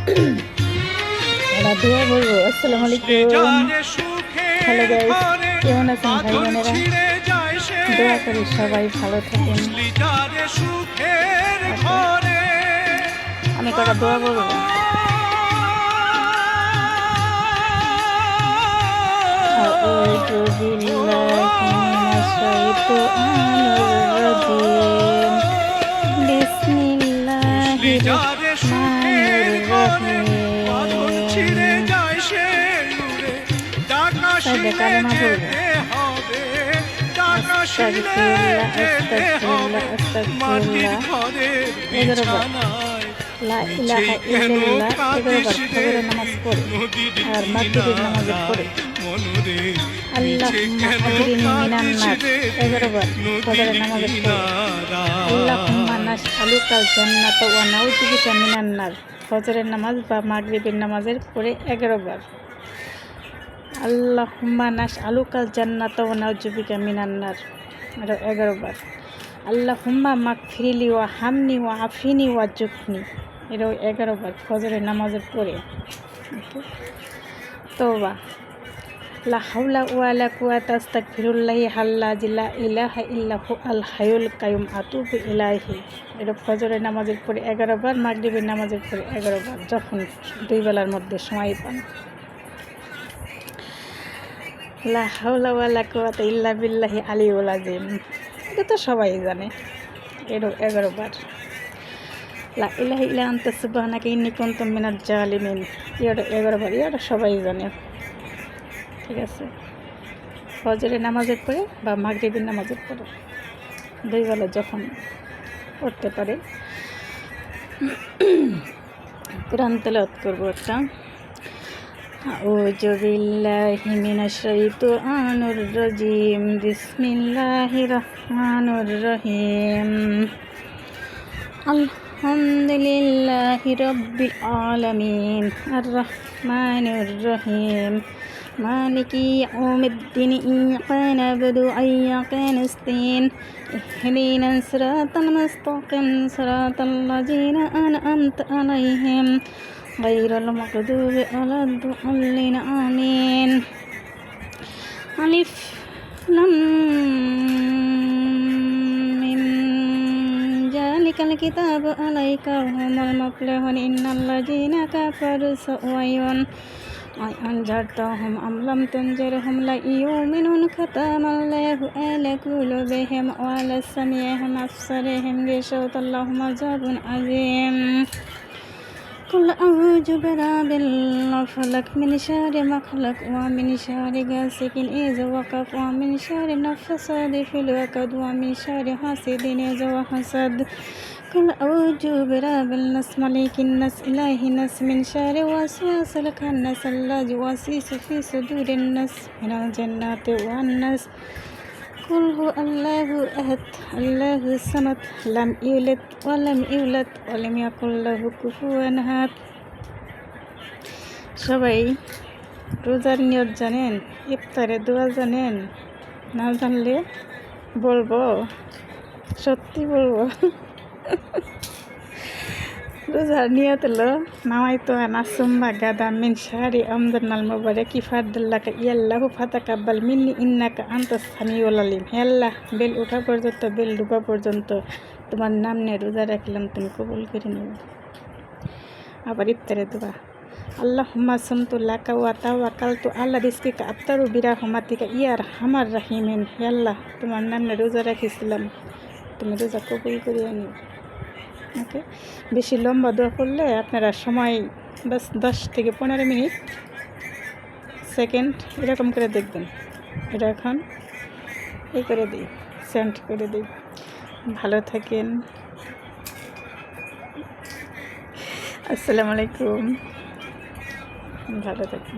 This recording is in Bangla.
ওরা দোয়া বলবো। আসসালামু আলাইকুম। হ্যালো গাইস, কেমন আছেন ভাই বোনেরা? দোয়া করি সবাই ভালো থাকেন। আমি কটা দোয়া বলবো। আউযু বিল্লাহি মিনাশ শাইতানির রাজিম। বিসমিল্লাহির রহমানির রহিম। সাইডে কালেমা বলবো। আস্তাগফিরুল্লাহ, আস্তাগফিরুল্লাহ, আস্তাগফিরুল্লাহ 11 বার। লা ইলাহা ইল্লাল্লাহ 11 বার ফজরের নামাজ পড়ে আর মাগরিবের নামাজ পড়ে। আল্লাহুম্মা আজরিনি মিনান নার 11 বার ফজরের নামাজ পড়ে। আল্লাহুম্মা নাসআলুকাল জান্নাতা ওয়া নাউযু বিকা মিনান নার ফজরের নামাজ বা মাগরিবের নামাজের পড়ে 11 বার। আল্লাহুম্মা নাসআলুকাল জান্নাতা ওয়া নাউযু বিকা মিনান নার 11 বার। আল্লাহুম্মা মাগফিরলি ওয়া হামনি ওয়া আফিনি ওয়া জুকনি 11 বার ফজরের নামাজের পড়ে। তওবা। লা হাওলা ওয়ালা কুওয়াতা আস্তাগফিরুল্লাহি আল্লাযী লা ইলাহা ইল্লাহু আল হাইয়ুল কাইয়ুম আতুবু ইলাইহি এটা ফজরের নামাজের পরে 11 বার, মাগরিবের নামাজের পরে 11 বার, যখন দুই বেলার মধ্যে সময় পান। লা হাওলা ওয়ালা কুওয়াতা ইল্লা বিল্লাহি আলিয়্যিল আযীম এটা তো সবাই জানে, এটা 11 বার। লা ইলাহা ইল্লা আনতা সুবহানাকা ইন্নী কুনতু মিনাজ জালিমিন এটা 11 বার, এটা সবাই জানে। ঠিক আছে, ফজরের নামাজের পরে বা মাগরিবের নামাজের পরে দুই বেলা যখন পড়তে পারে। কোরআন তেলাওয়াত করব একটা। আউযু বিল্লাহি মিনাশ শাইতানির রাজিম। বিসমিল্লাহির রহমানির রহিম। আলহামদুলিল্লাহি রাব্বিল আলামিন আর রহমানির রহিম মালিকি ইয়াউমিদ্দিন ইয়্যাকা না'বুদু ওয়া ইয়্যাকা নাস্তাঈন ইহদিনাস সিরাতাল মুস্তাকিম সিরাতাল লাযীনা আন'আমতা আলাইহিম গায়রিল মাগদুবি আলাদ দাল্লিন আমিন। আলিফ লাম মিম যালিকাল কিতাবু আলাইকা হুমুল মুফলিহুন ইন্নাল লাযীনা কাফারু সাওয়ায়ুন আনজারতাহুম আম লাম তুনজিরহুম লা ইউমিনুন খাতামাল্লাহু আলা কুলুবিহিম ওয়া আলা সামি'ihim আবসারিহিম গিশাওয়াতুল্লাহুম আযাবুন আযীম। কুল আউযু বিরাব্বিল ফালাক মিন শাররি মা খালাক ওয়া মিন শাররি গাসিকিন ইযা ওয়াকাব ওয়া মিন শাররি নাফাসাতি ফিল উকাদ ওয়া মিন শাররি হাসিদিন ইযা হাসাদ। কুল আউযু বিরাব্বিন নাস মালিকিন নাস ইলাহিন নাস মিন শাররি ওয়াসওয়াসিল খান্নাস আল্লাযী ইউওয়াসওয়িসু ফি সুদুরিন নাস মিনাল জান্নাতি ওয়ান নাস। কুল হু আল্লাহু আহাদ আল্লাহু সামাদ লাম ইউলিদ ওয়া লাম ইউলাদ ওয়া লাম ইয়াকুল লাহু কুফুয়ান আহাদ। সবাই রোজার নিয়ত জানেন? ইফতারে দোয়া জানেন? না জানলে বলবো, সত্যি বলবো। রোজার নিয়ত হলো নাওয়াইতু আন আসুম্মা গাদা মিন শাহরি রমজানাল মুবারাকি ফাদলাকা ইয়াল্লাহু ফাতাকাব্বাল মিন্নি ইন্নাকা আনতাস সামিউল আলিম। হে আল্লাহ, বেল ওঠা পর্যন্ত বেল ডুবা পর্যন্ত তোমার নাম নিয়ে রোজা রাখলাম, তুমি কবুল করে নিও। আবার ইফতারে দোয়া। আল্লাহুম্মা সুমতু লাকা ওয়া তাওয়াক্কালতু আলা রিজকিকা আফতারু বিরহমাতিকা ইয়া আরহামার রাহিমিন। হে আল্লাহ, তোমার নাম নিয়ে রোজা রাখিছিলাম, তুমি রোজা কবুল করিয়া নিও। ওকে, বেশি লম্বা দোয়া করলে আপনারা সময় বাস 10 থেকে 15 মিনিট সেকেন্ড এরকম করে দেখবেন। এটা এখন এই করে দিই, সেন্ড করে দিই। ভালো থাকেন। আসসালামু আলাইকুম। ভালো থাকেন।